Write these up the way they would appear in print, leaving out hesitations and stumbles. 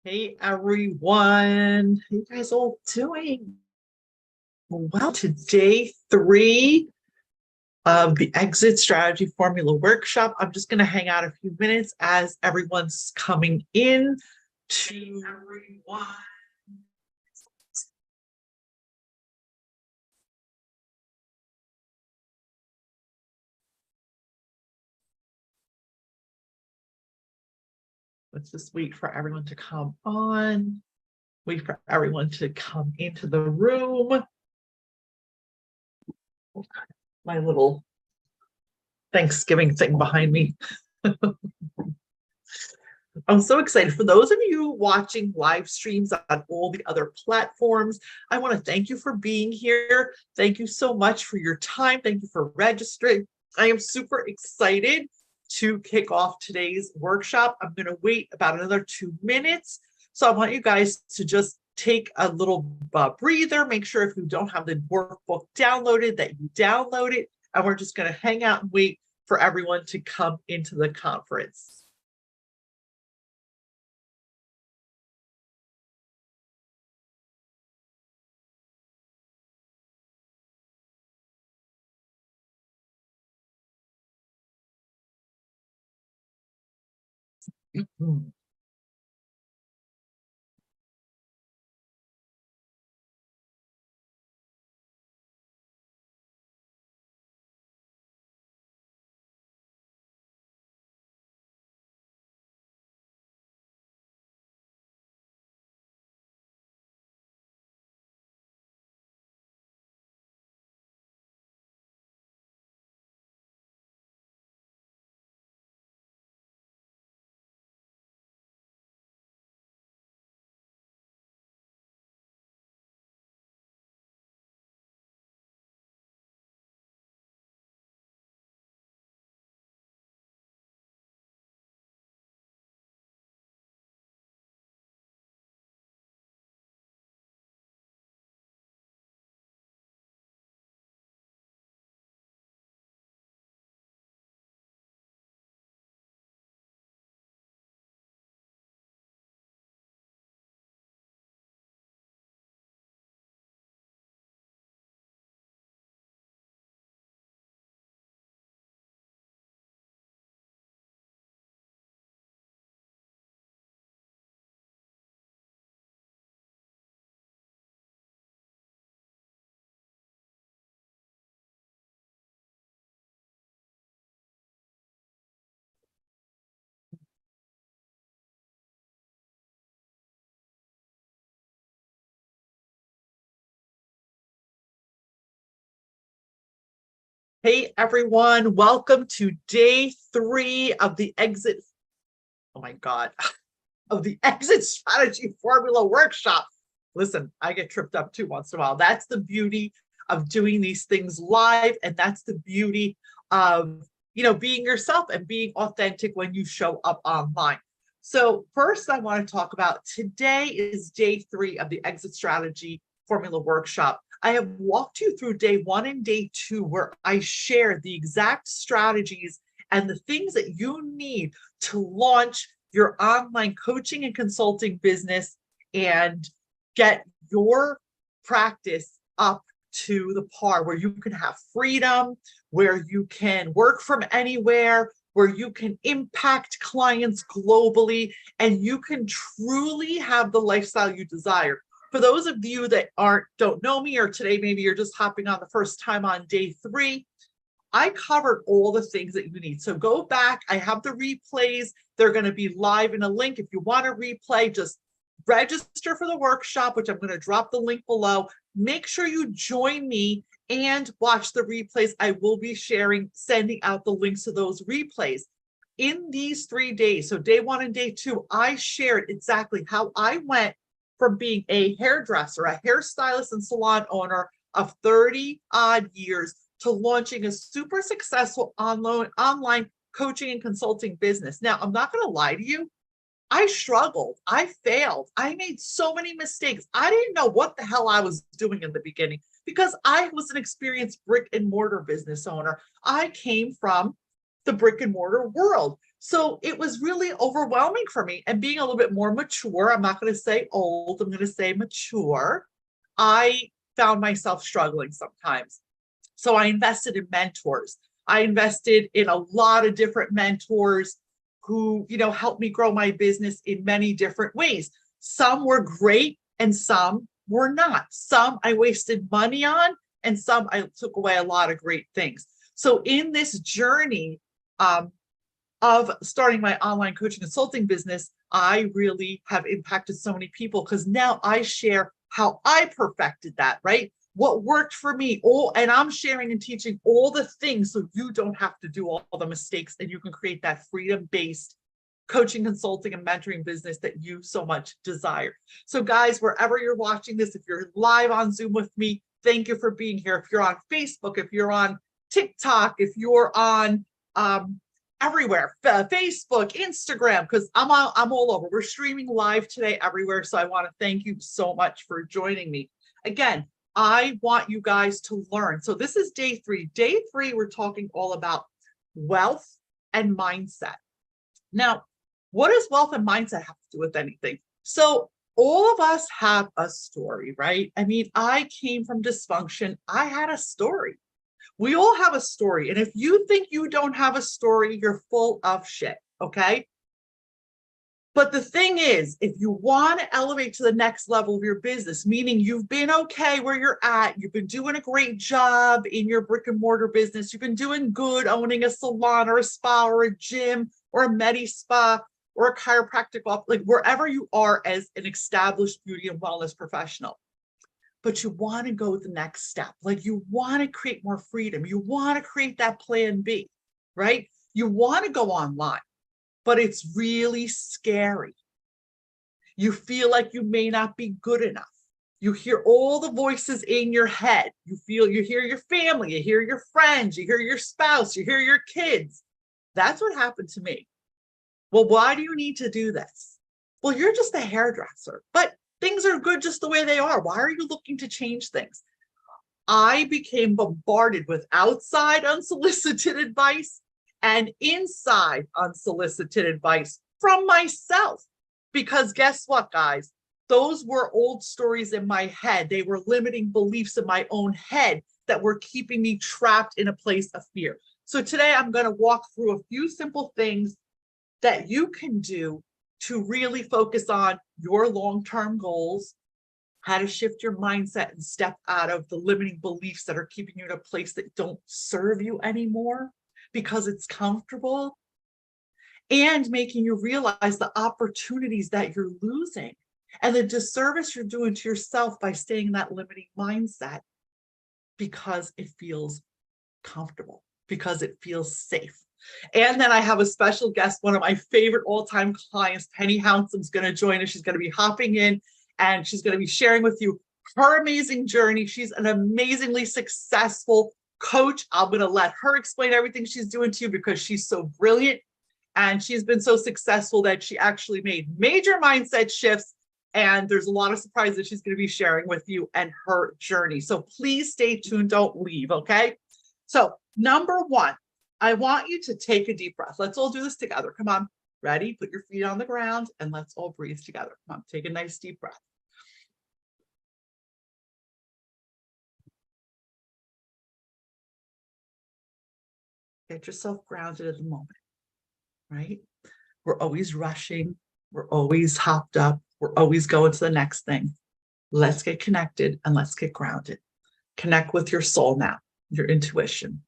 Hey everyone, how you guys all doing? Well, to day 3 of the Exit Strategy Formula Workshop. I'm just going to hang out a few minutes as everyone's coming in to everyone. Let's just wait for everyone to come on. Wait for everyone to come into the room. My little Thanksgiving thing behind me. I'm so excited. For those of you watching live streams on all the other platforms, I want to thank you for being here. Thank you so much for your time. Thank you for registering. I am super excited to kick off today's workshop. I'm going to wait about another 2 minutes. So I want you guys to just take a little breather. Make sure if you don't have the workbook downloaded that you download it. And we're just going to hang out and wait for everyone to come into the conference. Hey everyone, welcome to day 3 of the Exit, oh my God, of the Exit Strategy Formula Workshop. Listen, I get tripped up too once in a while. That's the beauty of doing these things live, and that's the beauty of, being yourself and being authentic when you show up online. So first I want to talk about today is day 3 of the Exit Strategy Formula Workshop. I have walked you through day 1 and day 2 where I share the exact strategies and the things that you need to launch your online coaching and consulting business and get your practice up to the par where you can have freedom, where you can work from anywhere, where you can impact clients globally, and you can truly have the lifestyle you desire. For those of you that don't know me, or today maybe you're just hopping on the first time on day 3, I covered all the things that you need. So go back. I have the replays. They're going to be live in a link. If you want to replay, just register for the workshop, which I'm going to drop the link below. Make sure you join me and watch the replays. I will be sending out the links to those replays. In these 3 days, so day 1 and day 2, I shared exactly how I went from being a hairdresser, a hairstylist and salon owner of 30 odd years to launching a super successful online coaching and consulting business. Now, I'm not going to lie to you. I struggled. I failed. I made so many mistakes. I didn't know what the hell I was doing in the beginning because I was an experienced brick and mortar business owner. I came from the brick and mortar world. So it was really overwhelming for me. And being a little bit more mature, I'm not going to say old, I'm going to say mature, I found myself struggling sometimes. So I invested in mentors. I invested in a lot of different mentors who, helped me grow my business in many different ways. Some were great and some were not. Some I wasted money on and some I took away a lot of great things. So in this journey of starting my online coaching consulting business, I really have impacted so many people because now I share how I perfected that, right? What worked for me, and I'm sharing and teaching all the things so you don't have to do all the mistakes and you can create that freedom-based coaching, consulting, and mentoring business that you so much desire. So guys, wherever you're watching this, if you're live on Zoom with me, thank you for being here. If you're on Facebook, if you're on TikTok, if you're on everywhere, Facebook, Instagram, because I'm all over. We're streaming live today everywhere. So I want to thank you so much for joining me. Again, I want you guys to learn. So this is day 3. Day 3, we're talking all about wealth and mindset. Now, what does wealth and mindset have to do with anything? So all of us have a story, right? I mean, I came from dysfunction. I had a story. We all have a story. And if you think you don't have a story, you're full of shit, okay? But the thing is, if you want to elevate to the next level of your business, meaning you've been okay where you're at, you've been doing a great job in your brick and mortar business, you've been doing good owning a salon or a spa or a gym or a medi spa or a chiropractic office, like wherever you are as an established beauty and wellness professional. But you want to go the next step. Like you want to create more freedom. You want to create that plan B, right? You want to go online, but it's really scary. You feel like you may not be good enough. You hear all the voices in your head. You hear your family, you hear your friends, you hear your spouse, you hear your kids. That's what happened to me. Well, why do you need to do this? Well, you're just a hairdresser, but things are good just the way they are. Why are you looking to change things? I became bombarded with outside unsolicited advice and inside unsolicited advice from myself. Because guess what, guys? Those were old stories in my head. They were limiting beliefs in my own head that were keeping me trapped in a place of fear. So today I'm going to walk through a few simple things that you can do to really focus on your long-term goals, how to shift your mindset and step out of the limiting beliefs that are keeping you in a place that don't serve you anymore because it's comfortable, and making you realize the opportunities that you're losing and the disservice you're doing to yourself by staying in that limiting mindset because it feels comfortable, because it feels safe. And then I have a special guest, one of my favorite all-time clients, Penny Hounsom's going to join us. She's going to be hopping in and she's going to be sharing with you her amazing journey. She's an amazingly successful coach. I'm going to let her explain everything she's doing to you because she's so brilliant. And she's been so successful that she actually made major mindset shifts. And there's a lot of surprises she's going to be sharing with you and her journey. So please stay tuned. Don't leave. Okay. So number 1, I want you to take a deep breath. Let's all do this together. Come on. Ready? Put your feet on the ground and let's all breathe together. Come on. Take a nice deep breath. Get yourself grounded at the moment, right? We're always rushing. We're always hopped up. We're always going to the next thing. Let's get connected and let's get grounded. Connect with your soul now, your intuition.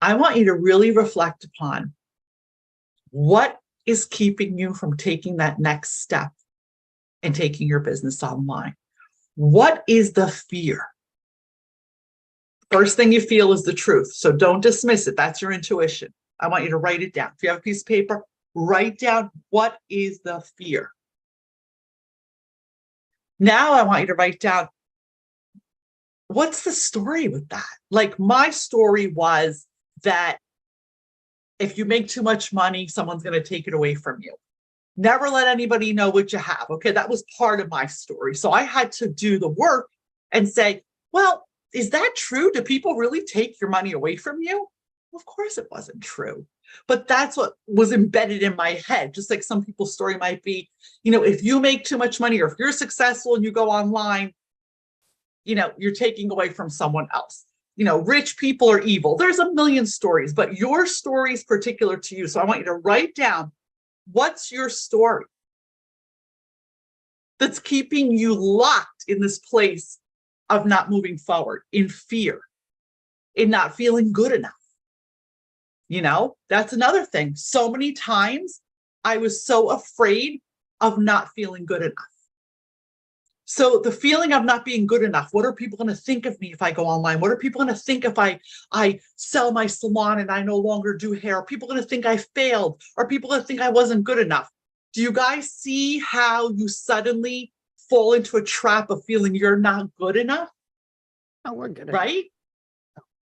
I want you to really reflect upon what is keeping you from taking that next step and taking your business online. What is the fear? First thing you feel is the truth. So don't dismiss it. That's your intuition. I want you to write it down. If you have a piece of paper, write down what is the fear. Now I want you to write down what's the story with that? Like my story was that if you make too much money, someone's going to take it away from you. Never let anybody know what you have. Okay, that was part of my story. So I had to do the work and say, well, is that true? Do people really take your money away from you? Of course it wasn't true. But that's what was embedded in my head. Just like some people's story might be, if you make too much money or if you're successful and you go online, you're taking away from someone else. Rich people are evil. There's a million stories, but your story is particular to you. So I want you to write down, what's your story that's keeping you locked in this place of not moving forward, in fear, in not feeling good enough. That's another thing. So many times I was so afraid of not feeling good enough. So the feeling of not being good enough, what are people going to think of me if I go online? What are people going to think if I sell my salon and I no longer do hair? Are people going to think I failed? Are people going to think I wasn't good enough? Do you guys see how you suddenly fall into a trap of feeling you're not good enough? Oh, we're good. Right?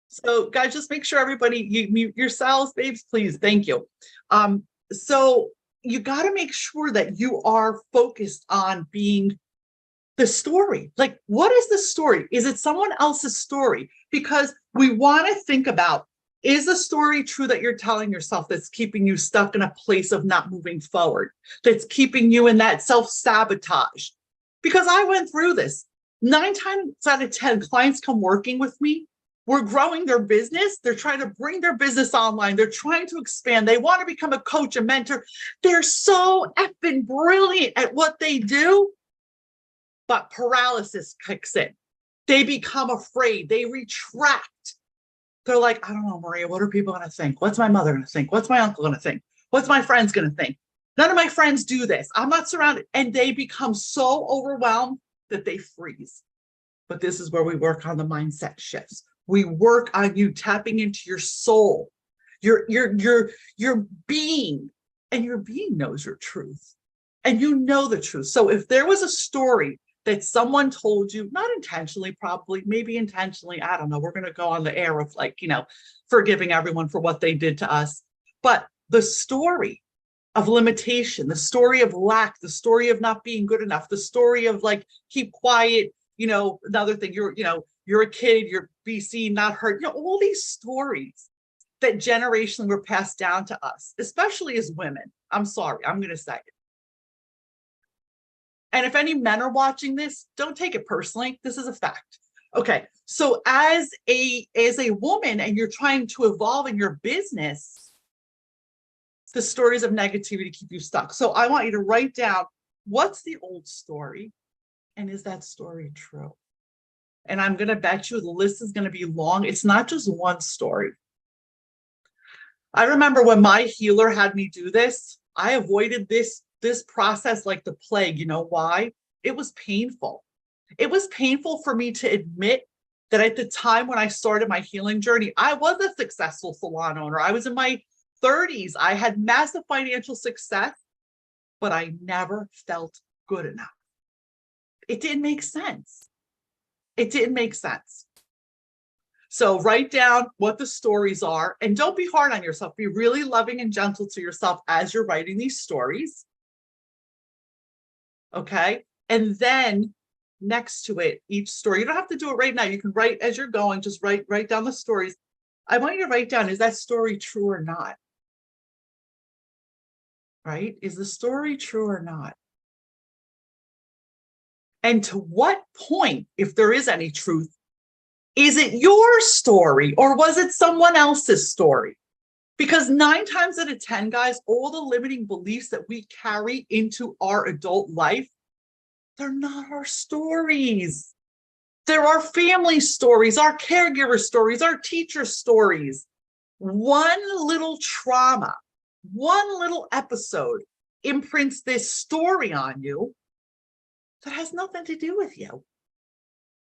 So guys, just make sure everybody, you mute yourselves, babes, please. Thank you. So you got to make sure that you are focused on being the story. Like, what is the story? Is it someone else's story? Because we want to think about, is the story true that you're telling yourself that's keeping you stuck in a place of not moving forward, that's keeping you in that self-sabotage? Because I went through this. 9 times out of 10, clients come working with me. We're growing their business. They're trying to bring their business online. They're trying to expand. They want to become a coach, a mentor. They're so effing brilliant at what they do, but paralysis kicks in. They become afraid. They retract. They're like, I don't know, Maria, what are people going to think? What's my mother going to think? What's my uncle going to think? What's my friends going to think? None of my friends do this. I'm not surrounded. And they become so overwhelmed that they freeze. But this is where we work on the mindset shifts. We work on you tapping into your soul, your being, and your being knows your truth. And you know the truth. So if there was a story that someone told you, not intentionally, probably, maybe intentionally, I don't know, we're going to go on the air of forgiving everyone for what they did to us. But the story of limitation, the story of lack, the story of not being good enough, the story of keep quiet, another thing, you're a kid, you're BC, not hurt, all these stories that generationally were passed down to us, especially as women. I'm sorry, I'm going to say it. And if any men are watching this, don't take it personally. This is a fact. Okay, so as a woman and you're trying to evolve in your business, the stories of negativity keep you stuck. So I want you to write down, what's the old story? And is that story true? And I'm going to bet you the list is going to be long. It's not just one story. I remember when my healer had me do this, I avoided this process like the plague. You know why? It was painful. It was painful for me to admit that at the time when I started my healing journey, I was a successful salon owner. I was in my 30s. I had massive financial success, but I never felt good enough. It didn't make sense. It didn't make sense. So write down what the stories are, and don't be hard on yourself. Be really loving and gentle to yourself as you're writing these stories. Okay. And then next to it, each story, you don't have to do it right now. You can write as you're going, just write down the stories. I want you to write down, is that story true or not? Right? Is the story true or not? And to what point, if there is any truth, is it your story or was it someone else's story? Because 9 times out of 10, guys, all the limiting beliefs that we carry into our adult life, they're not our stories. They're our family stories, our caregiver stories, our teacher stories. One little trauma, one little episode imprints this story on you that has nothing to do with you.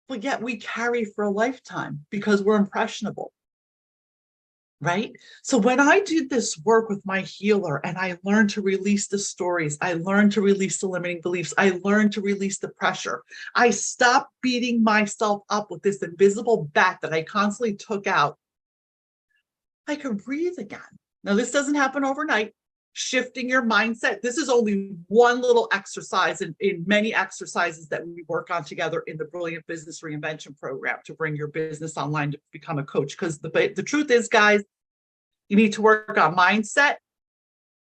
But yet we carry for a lifetime because we're impressionable. Right? So when I did this work with my healer and I learned to release the stories, I learned to release the limiting beliefs, I learned to release the pressure. I stopped beating myself up with this invisible bat that I constantly took out. I could breathe again. Now, this doesn't happen overnight. Shifting your mindset. This is only one little exercise in many exercises that we work on together in the Brilliant Business Reinvention Program to bring your business online to become a coach. Because the truth is, guys, You need to work on mindset,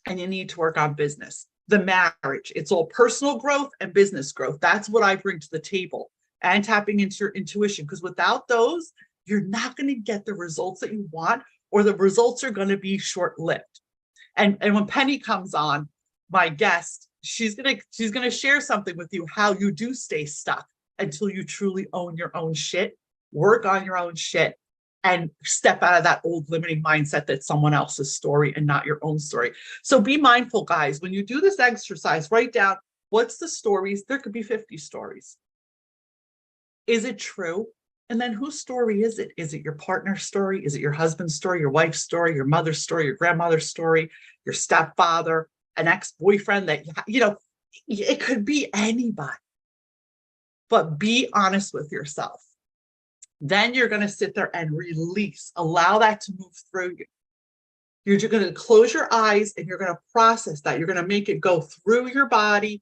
and you need to work on business. The marriage, it's all personal growth and business growth. That's what I bring to the table, and tapping into your intuition, because without those, you're not going to get the results that you want, or the results are going to be short-lived. And when Penny comes on, my guest, she's gonna share something with you, how you do stay stuck until you truly own your own shit, work on your own shit, and step out of that old limiting mindset that's someone else's story and not your own story. So be mindful, guys. When you do this exercise, write down, what's the stories? There could be 50 stories. Is it true? And then whose story is it? Is it your partner's story? Is it your husband's story, your wife's story, your mother's story, your grandmother's story, your stepfather, an ex-boyfriend that, it could be anybody. But be honest with yourself. Then you're going to sit there and release, allow that to move through you. You're just going to close your eyes and you're going to process that. You're going to make it go through your body,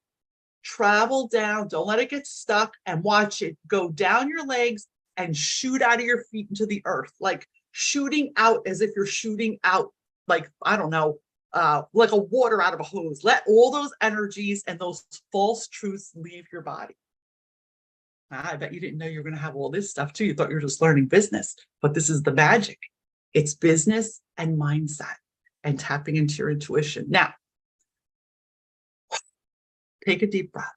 travel down, don't let it get stuck, and watch it go down your legs and shoot out of your feet into the earth, like shooting out as if you're shooting out, like, I don't know, like a water out of a hose. Let all those energies and those false truths leave your body. I bet you didn't know you were going to have all this stuff too. You thought you were just learning business, but this is the magic. It's business and mindset and tapping into your intuition. Now, take a deep breath.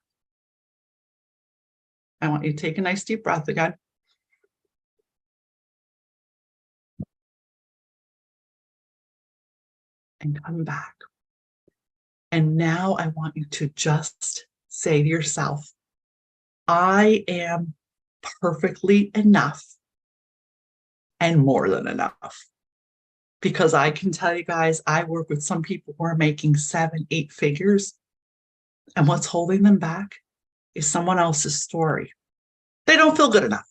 I want you to take a nice deep breath again. And come back. And now I want you to just say to yourself, I am perfectly enough and more than enough. Because I can tell you guys, I work with some people who are making 7, 8 figures, and what's holding them back is someone else's story. They don't feel good enough,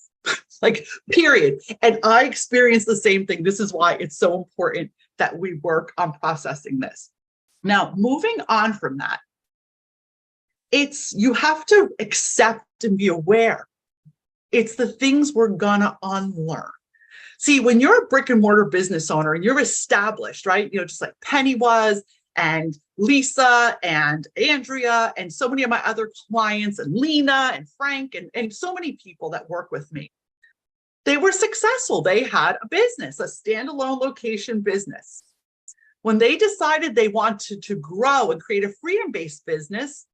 like, period. And I experience the same thing. This is why it's so important that we work on processing this. Now, moving on from that, you have to accept and be aware. It's the things we're gonna unlearn. See, when you're a brick and mortar business owner and you're established, right? Just like Penny was, and Lisa and Andrea, and so many of my other clients, and Lena and Frank, and so many people that work with me. They were successful. They had a business, a standalone location business. When they decided they wanted to grow and create a freedom-based business,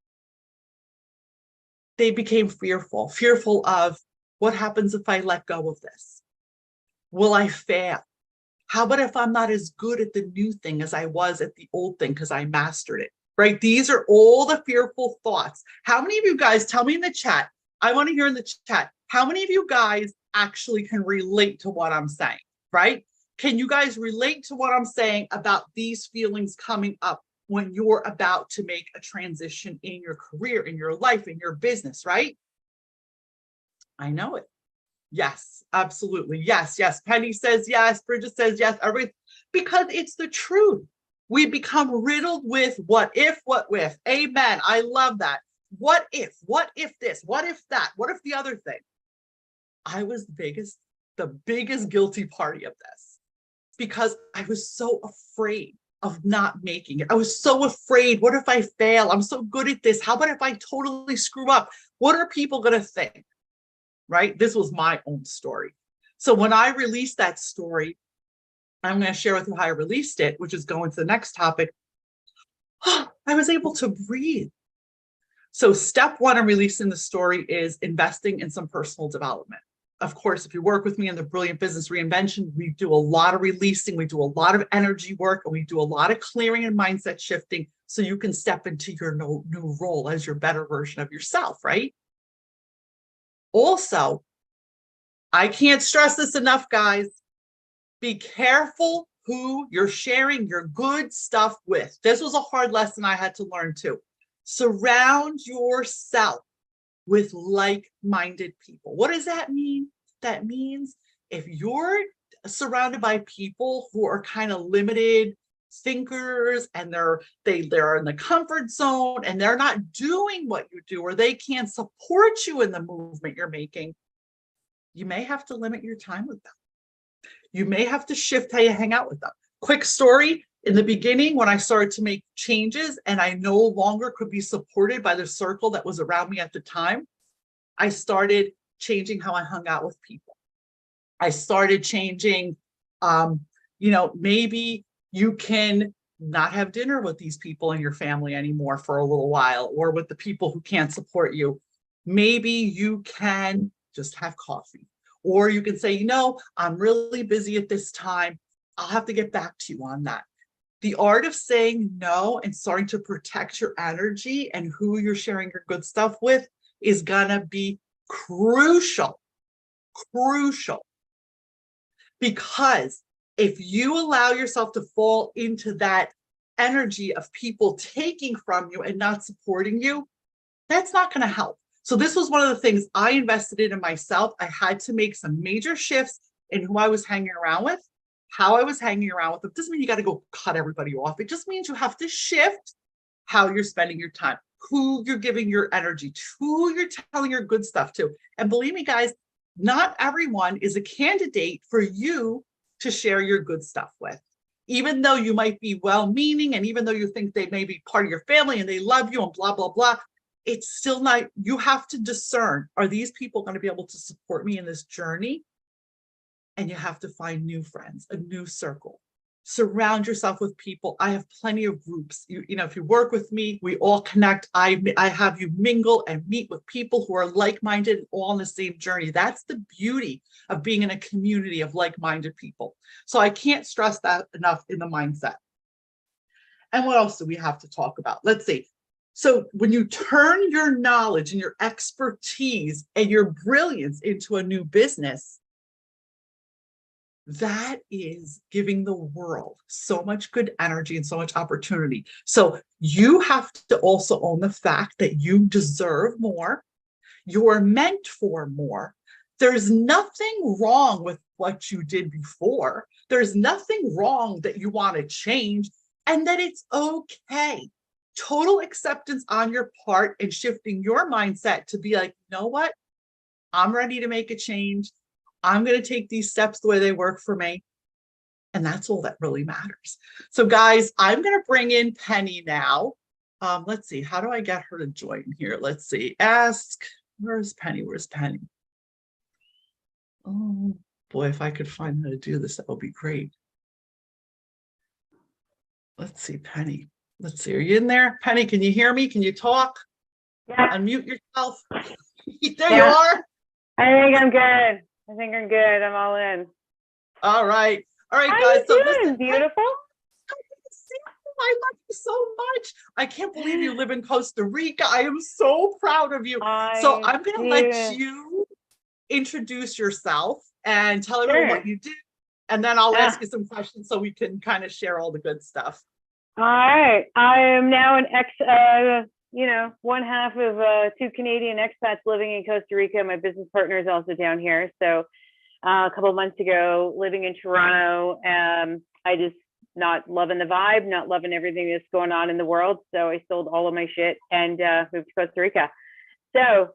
they became fearful of, what happens if I let go of this? Will I fail? How about if I'm not as good at the new thing as I was at the old thing because I mastered it, right? These are all the fearful thoughts. How many of you guys, tell me in the chat, I want to hear in the chat, how many of you guys actually can relate to what I'm saying, right? Can you guys relate to what I'm saying about these feelings coming up when you're about to make a transition in your career, in your life, in your business, right? I know it. Yes, absolutely. Yes, yes. Penny says yes. Bridget says yes. Everything, because it's the truth. We become riddled with what if, what if. Amen. I love that. What if this, what if that, what if the other thing? I was the biggest guilty party of this, because I was so afraid of not making it. I was so afraid. What if I fail? I'm so good at this. How about if I totally screw up? What are people going to think? Right? This was my own story. So when I released that story, I'm going to share with you how I released it, which is going to the next topic. I was able to breathe. So step 1 in releasing the story is investing in some personal development. Of course, if you work with me in the Brilliant Business Reinvention, we do a lot of releasing, we do a lot of energy work, and we do a lot of clearing and mindset shifting so you can step into your new role as your better version of yourself, right? Also, I can't stress this enough, guys. Be careful who you're sharing your good stuff with. This was a hard lesson I had to learn too. Surround yourself with like-minded people. What does that mean? That means if you're surrounded by people who are kind of limited thinkers, and they're in the comfort zone and they're not doing what you do, or they can't support you in the movement you're making, you may have to limit your time with them. You may have to shift how you hang out with them. quick story. In the beginning, when I started to make changes and I no longer could be supported by the circle that was around me at the time, I started changing how I hung out with people. I started changing, maybe you can not have dinner with these people in your family anymore for a little while, or with the people who can't support you. Maybe you can just have coffee, or you can say, I'm really busy at this time. I'll have to get back to you on that. The art of saying no and starting to protect your energy and who you're sharing your good stuff with is gonna be crucial, because if you allow yourself to fall into that energy of people taking from you and not supporting you, that's not going to help. So this was one of the things I invested in myself. I had to make some major shifts in who I was hanging around with, how I was hanging around with them. It doesn't mean you got to go cut everybody off. It just means you have to shift how you're spending your time, who you're giving your energy to, who you're telling your good stuff to. And believe me, guys, not everyone is a candidate for you to share your good stuff with. Even though you might be well-meaning, and even though you think they may be part of your family and they love you and blah, blah, blah, it's still not, you have to discern, are these people going to be able to support me in this journey? And you have to find new friends, a new circle. Surround yourself with people. I have plenty of groups. If you work with me, we all connect. I have you mingle and meet with people who are like-minded and all on the same journey. That's the beauty of being in a community of like-minded people. So I can't stress that enough in the mindset. And what else do we have to talk about? Let's see. So when you turn your knowledge and your expertise and your brilliance into a new business, that is giving the world so much good energy and so much opportunity. So you have to also own the fact that you deserve more. You're meant for more. There's nothing wrong with what you did before. There's nothing wrong that you want to change, and that it's okay. Total acceptance on your part and shifting your mindset to be like, you know what? I'm ready to make a change. I'm going to take these steps the way they work for me. And that's all that really matters. So guys, I'm going to bring in Penny now. Let's see, how do I get her to join here? Let's see, where's Penny? Oh boy, if I could find how to do this, that would be great. Let's see, Penny. Let's see, are you in there? Penny, can you hear me? Can you talk? Yeah. Unmute yourself. There you are. I think I'm good. I'm all in. All right, How guys. you doing? Beautiful. I love you so much. I can't believe you live in Costa Rica. I am so proud of you. So I'm going to let you introduce yourself and tell everyone what you do. And then I'll ask you some questions so we can kind of share all the good stuff. All right. I am now an one half of two Canadian expats living in Costa Rica. My business partner is also down here. So a couple of months ago, living in Toronto, I just not loving the vibe, not loving everything that's going on in the world. So I sold all of my shit and moved to Costa Rica. So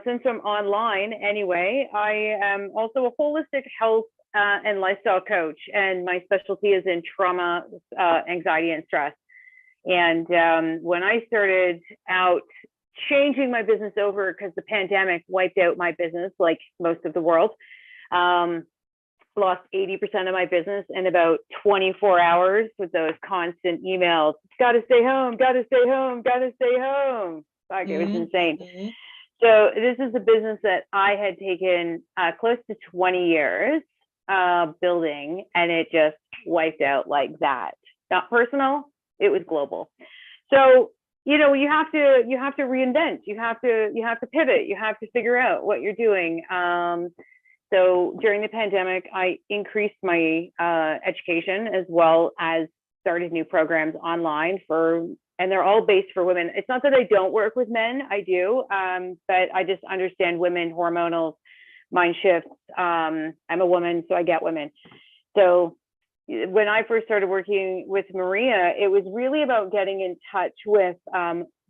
since I'm online anyway, I am also a holistic health and lifestyle coach, and my specialty is in trauma, anxiety, and stress. And when I started out changing my business over, because the pandemic wiped out my business like most of the world, lost 80% of my business in about 24 hours with those constant emails. Gotta stay home, gotta stay home, gotta stay home. Fuck, it was insane. Mm-hmm. So this is a business that I had taken close to 20 years building, and it just wiped out like that. Not personal, it was global. So, you have to reinvent, you have to pivot, you have to figure out what you're doing. So during the pandemic, I increased my education, as well as started new programs online and they're all based for women. It's not that I don't work with men, I do, but I just understand women, hormonal, mind shifts. I'm a woman, so I get women. So when I first started working with Maria, it was really about getting in touch with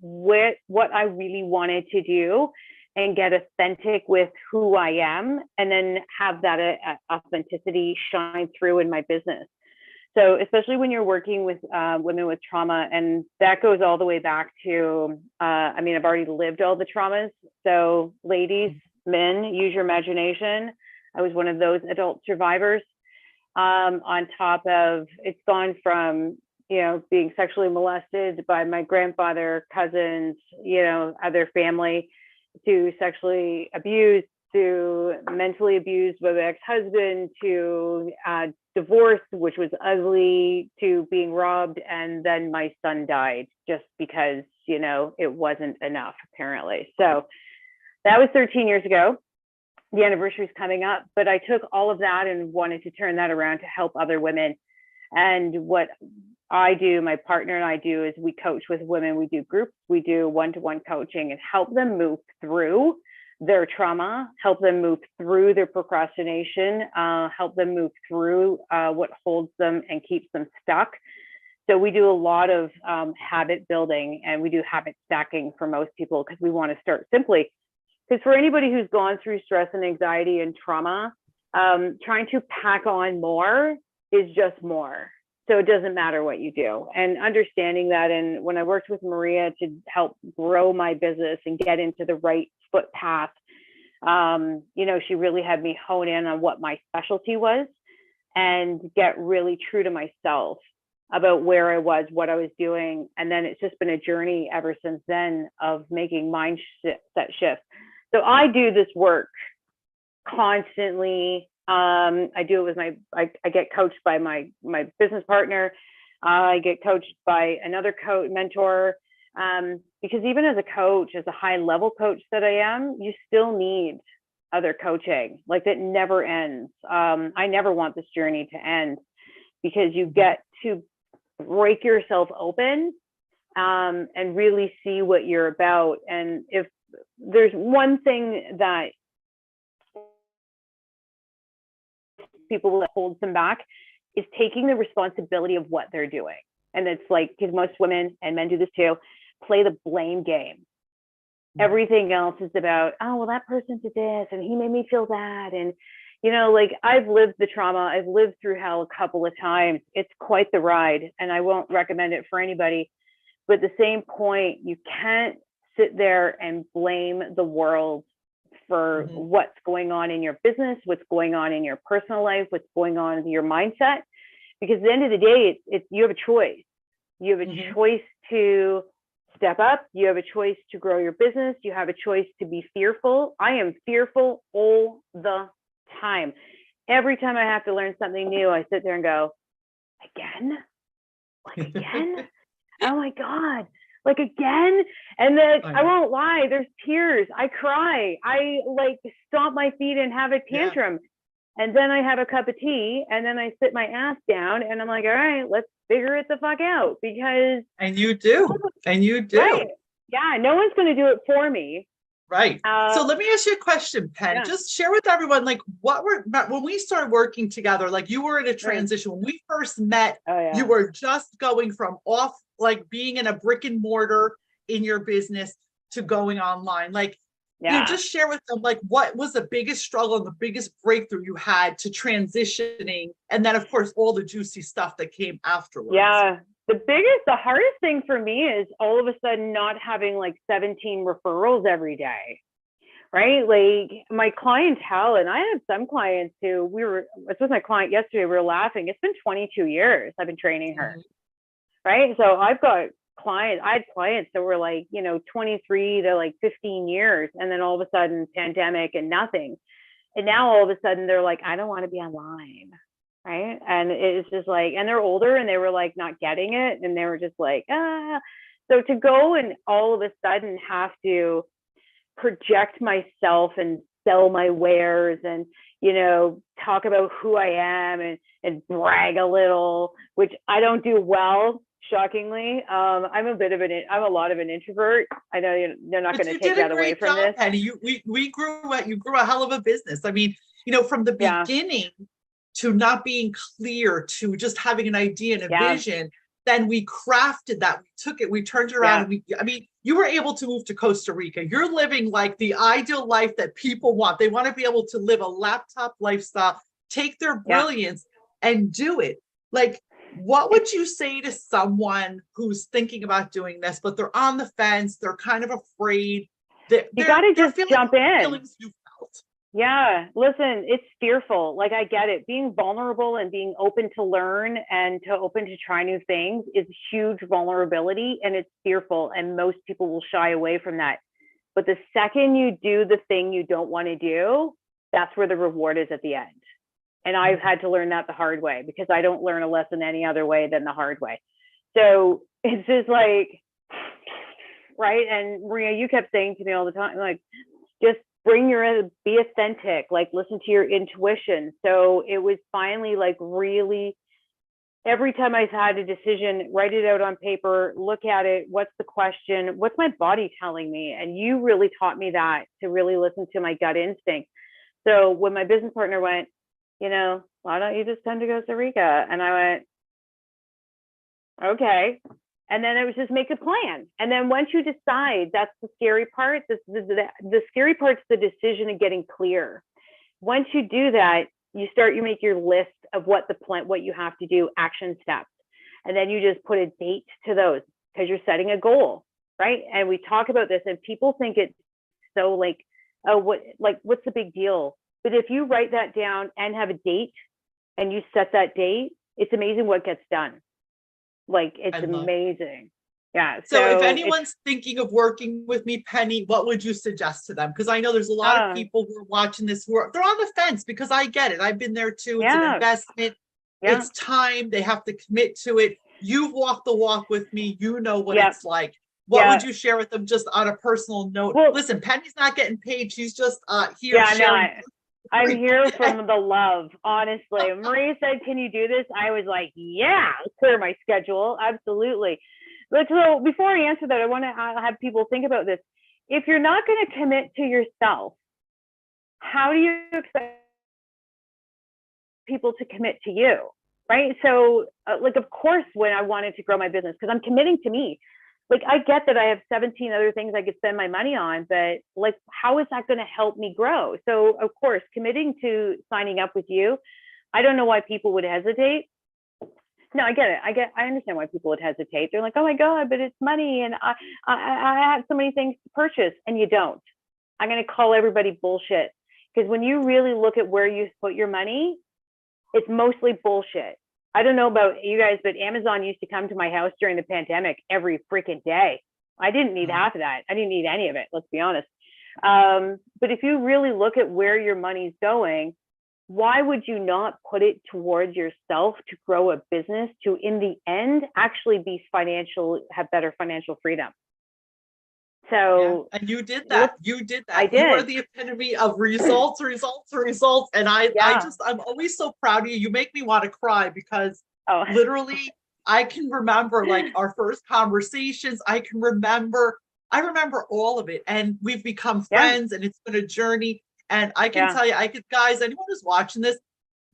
what I really wanted to do and get authentic with who I am, and then have that authenticity shine through in my business. So especially when you're working with women with trauma, and that goes all the way back to, I mean, I've already lived all the traumas. So ladies, men, use your imagination. I was one of those adult survivors. On top of, it's gone from, you know, being sexually molested by my grandfather, cousins, you know, other family, to sexually abused, to mentally abused by my ex-husband, to divorce, which was ugly, to being robbed, and then my son died just because, you know, it wasn't enough, apparently. So that was 13 years ago. The anniversary is coming up, but I took all of that and wanted to turn that around to help other women. And what I do, my partner and I do, is we coach with women. We do groups, we do one-to-one coaching, and help them move through their trauma, help them move through their procrastination, help them move through what holds them and keeps them stuck. So we do a lot of habit building, and we do habit stacking for most people, because we want to start simply. Because for anybody who's gone through stress and anxiety and trauma, trying to pack on more is just more. So it doesn't matter what you do. And understanding that, and when I worked with Maria to help grow my business and get into the right footpath, you know, she really had me hone in on what my specialty was and get really true to myself about where I was, what I was doing. And then it's just been a journey ever since then of making mindset shifts. So I do this work constantly. I do it with I get coached by my business partner. I get coached by another mentor, because even as a coach, as a high level coach that I am, you still need other coaching. Like, that never ends. I never want this journey to end, because you get to break yourself open and really see what you're about. And if there's one thing that people that holds them back, is taking the responsibility of what they're doing. And it's like, because most women and men do this too, play the blame game. Everything else is about, oh, well, that person did this and he made me feel that. And, you know, like, I've lived the trauma. I've lived through hell a couple of times. It's quite the ride, and I won't recommend it for anybody. But at the same point, you can't sit there and blame the world for what's going on in your business, what's going on in your personal life, what's going on in your mindset. Because at the end of the day, you have a choice. You have a choice to step up. You have a choice to grow your business. You have a choice to be fearful. I am fearful all the time. Every time I have to learn something new, I sit there and go, again? Like, again? Oh my God. Like, again? And then I won't lie, there's tears. I cry. I like stomp my feet and have a tantrum. Yeah. And then I have a cup of tea, and then I sit my ass down, and I'm like, all right, let's figure it the fuck out. Because and you do. Right. Yeah, no one's going to do it for me. Right. So let me ask you a question, Pen. Just share with everyone, like, when we started working together, like, you were in a transition. When we first met, you were just going from like being in a brick and mortar in your business to going online. Like, you know, just share with them, like, what was the biggest struggle and the biggest breakthrough you had to transitioning, and then of course all the juicy stuff that came afterwards. Yeah. The hardest thing for me is all of a sudden not having like 17 referrals every day, right? Like, my clientele, and I have some clients who I was with my client yesterday, we were laughing. It's been 22 years I've been training her, right? So I had clients that were like, you know, 23 to like 15 years. And then all of a sudden, pandemic and nothing. And now all of a sudden they're like, I don't want to be online. Right. And it's just like, and they're older, and they were like not getting it. And they were just like, So to go and all of a sudden have to project myself and sell my wares and, you know, talk about who I am and brag a little, which I don't do well, shockingly. I'm a lot of an introvert. I know they're not going to take that away from this. And you grew a hell of a business. I mean, you know, from the beginning to not being clear, to just having an idea and a vision, then we crafted that. We took it, we turned it around. And you were able to move to Costa Rica. You're living like the ideal life that people want. They want to be able to live a laptop lifestyle, take their brilliance and do it. Like, What would you say to someone who's thinking about doing this, but they're on the fence, they're kind of afraid? You got to They're just feeling jump in. feelings you felt. Yeah, listen, it's fearful. Like, I get it. Being vulnerable and being open to learn and open to try new things is huge vulnerability, and it's fearful. And most people will shy away from that. But the second you do the thing you don't want to do, that's where the reward is at the end. And I've had to learn that the hard way, because I don't learn a lesson any other way than the hard way. So it's just like, right. And Maria, you kept saying to me all the time, like, just be authentic, like listen to your intuition. So it was finally like, really, every time I've had a decision, write it out on paper, look at it. What's the question? What's my body telling me? And you really taught me that, to really listen to my gut instinct. So when my business partner went, why don't you just come to Costa Rica? And I went, okay. And then it was just make a plan. And then once you decide, that's the scary part. The scary part's the decision and getting clear. Once you do that, you make your list of what you have to do, action steps. And then you just put a date to those, because you're setting a goal, right? And we talk about this, and people think it's so like, oh, what's the big deal? But if you write that down and have a date and you set that date, it's amazing what gets done. Like, it's amazing. Yeah. So if anyone's thinking of working with me, Penny, what would you suggest to them? Because I know there's a lot of people who are watching this they're on the fence, because I get it. I've been there too. It's an investment. Yeah. It's time. They have to commit to it. You've walked the walk with me. You know what it's like. What would you share with them, just on a personal note? Well, listen, Penny's not getting paid. She's just here sharing. I'm here from the love, honestly. Maria said, can you do this? I was like, yeah, clear my schedule. Absolutely. But so before I answer that, I want to have people think about this. If you're not going to commit to yourself, how do you expect people to commit to you? Right. So of course, when I wanted to grow my business, because I'm committing to me, like, I get that I have 17 other things I could spend my money on, but like, how is that going to help me grow? So of course, committing to signing up with you, I don't know why people would hesitate. No, I get it. I understand why people would hesitate. They're like, oh my God, but it's money, and I have so many things to purchase, and you don't. I'm going to call everybody bullshit, because when you really look at where you put your money, it's mostly bullshit. I don't know about you guys, but Amazon used to come to my house during the pandemic every freaking day. I didn't need half of that. I didn't need any of it, let's be honest. But if you really look at where your money's going, why would you not put it towards yourself to grow a business, to in the end actually have better financial freedom? So and you did that. You did that. I did. You are the epitome of results. And I'm always so proud of you. You make me want to cry, because literally I can remember like our first conversations. I remember all of it, and we've become friends, and it's been a journey. And I can tell you, guys, anyone who's watching this,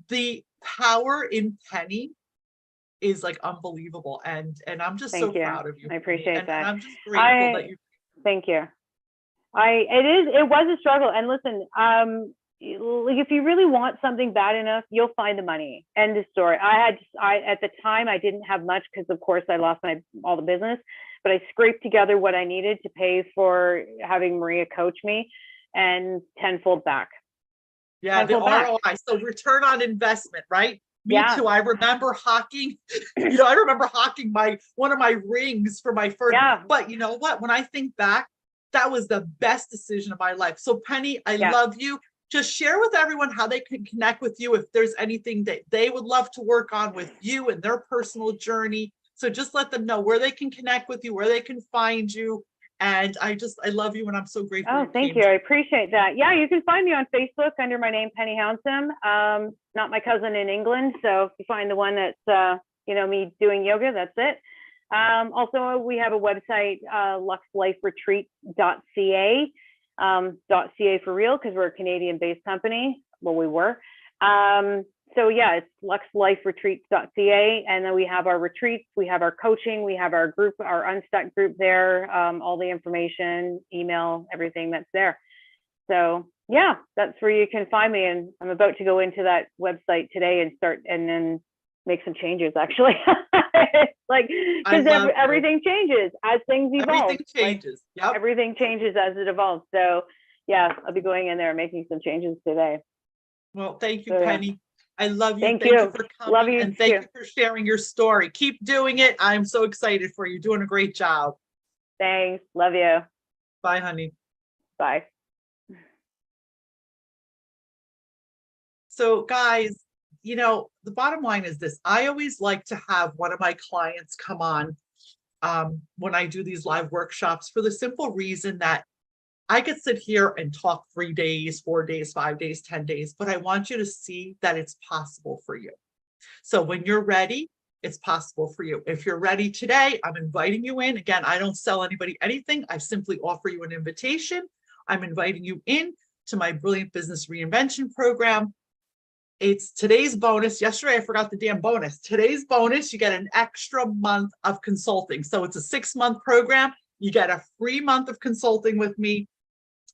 the power in Penny is like unbelievable. And I'm just proud of you. I appreciate that. And I'm just grateful that you. Thank you. It was a struggle. And listen, if you really want something bad enough, you'll find the money. End of story. At the time, I didn't have much, because of course I lost all the business, but I scraped together what I needed to pay for having Maria coach me, and tenfold back. Yeah, the ROI. So return on investment, right? Me too. I remember hawking, I remember hawking one of my rings for my first, but you know what? When I think back, that was the best decision of my life. So Penny, I love you. Just share with everyone how they can connect with you, if there's anything that they would love to work on with you and their personal journey. So just let them know where they can connect with you, where they can find you. And I love you, and I'm so grateful. Oh, thank you. I appreciate that. Yeah, you can find me on Facebook under my name, Penny Hounsome. Not my cousin in England. So if you find the one that's, me doing yoga, that's it. Also, we have a website, luxliferetreats.ca, .ca for real, because we're a Canadian-based company. Well, we were. So yeah, it's luxliferetreats.ca, and then we have our retreats, we have our coaching, we have our group, our Unstuck group there, all the information, email, everything that's there. So yeah, that's where you can find me, and I'm about to go into that website today and then make some changes actually. Like, because everything changes as things evolve. Everything changes. Like, yep. Everything changes as it evolves. So yeah, I'll be going in there and making some changes today. Well, thank you, Penny. I love you. Thank you for coming. Love you and thank you for sharing your story. Keep doing it. I'm so excited for you. Doing a great job. Thanks. Love you. Bye, honey. Bye. So guys, you know, the bottom line is this. I always like to have one of my clients come on when I do these live workshops for the simple reason that I could sit here and talk 3 days, 4 days, 5 days, 10 days, but I want you to see that it's possible for you. So when you're ready, it's possible for you. If you're ready today, I'm inviting you in. Again, I don't sell anybody anything. I simply offer you an invitation. I'm inviting you in to my Brilliant Business Reinvention program. It's today's bonus. Yesterday, I forgot the damn bonus. Today's bonus, you get an extra month of consulting. So it's a 6-month program. You get a free month of consulting with me,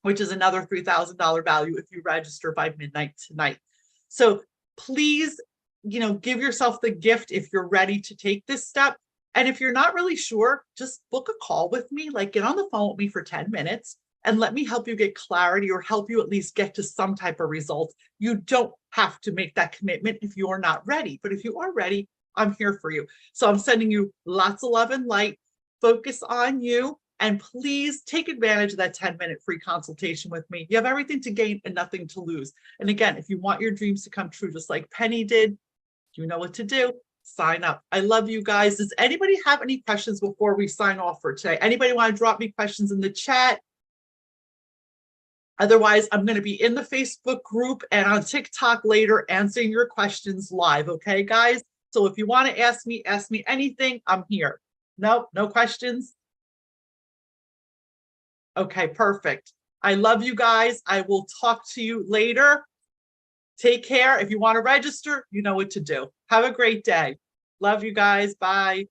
which is another $3,000 value if you register by midnight tonight. So please, you know, give yourself the gift if you're ready to take this step. And if you're not really sure, just book a call with me, like get on the phone with me for 10 minutes and let me help you get clarity or help you at least get to some type of result. You don't have to make that commitment if you're not ready, but if you are ready, I'm here for you. So I'm sending you lots of love and light. Focus on you. And please take advantage of that 10-minute free consultation with me. You have everything to gain and nothing to lose. And again, if you want your dreams to come true, just like Penny did, you know what to do. Sign up. I love you guys. Does anybody have any questions before we sign off for today? Anybody want to drop me questions in the chat? Otherwise, I'm going to be in the Facebook group and on TikTok later answering your questions live. Okay, guys? So if you want to ask me anything, I'm here. Nope, no questions. Okay, perfect. I love you guys. I will talk to you later. Take care. If you want to register, you know what to do. Have a great day. Love you guys. Bye.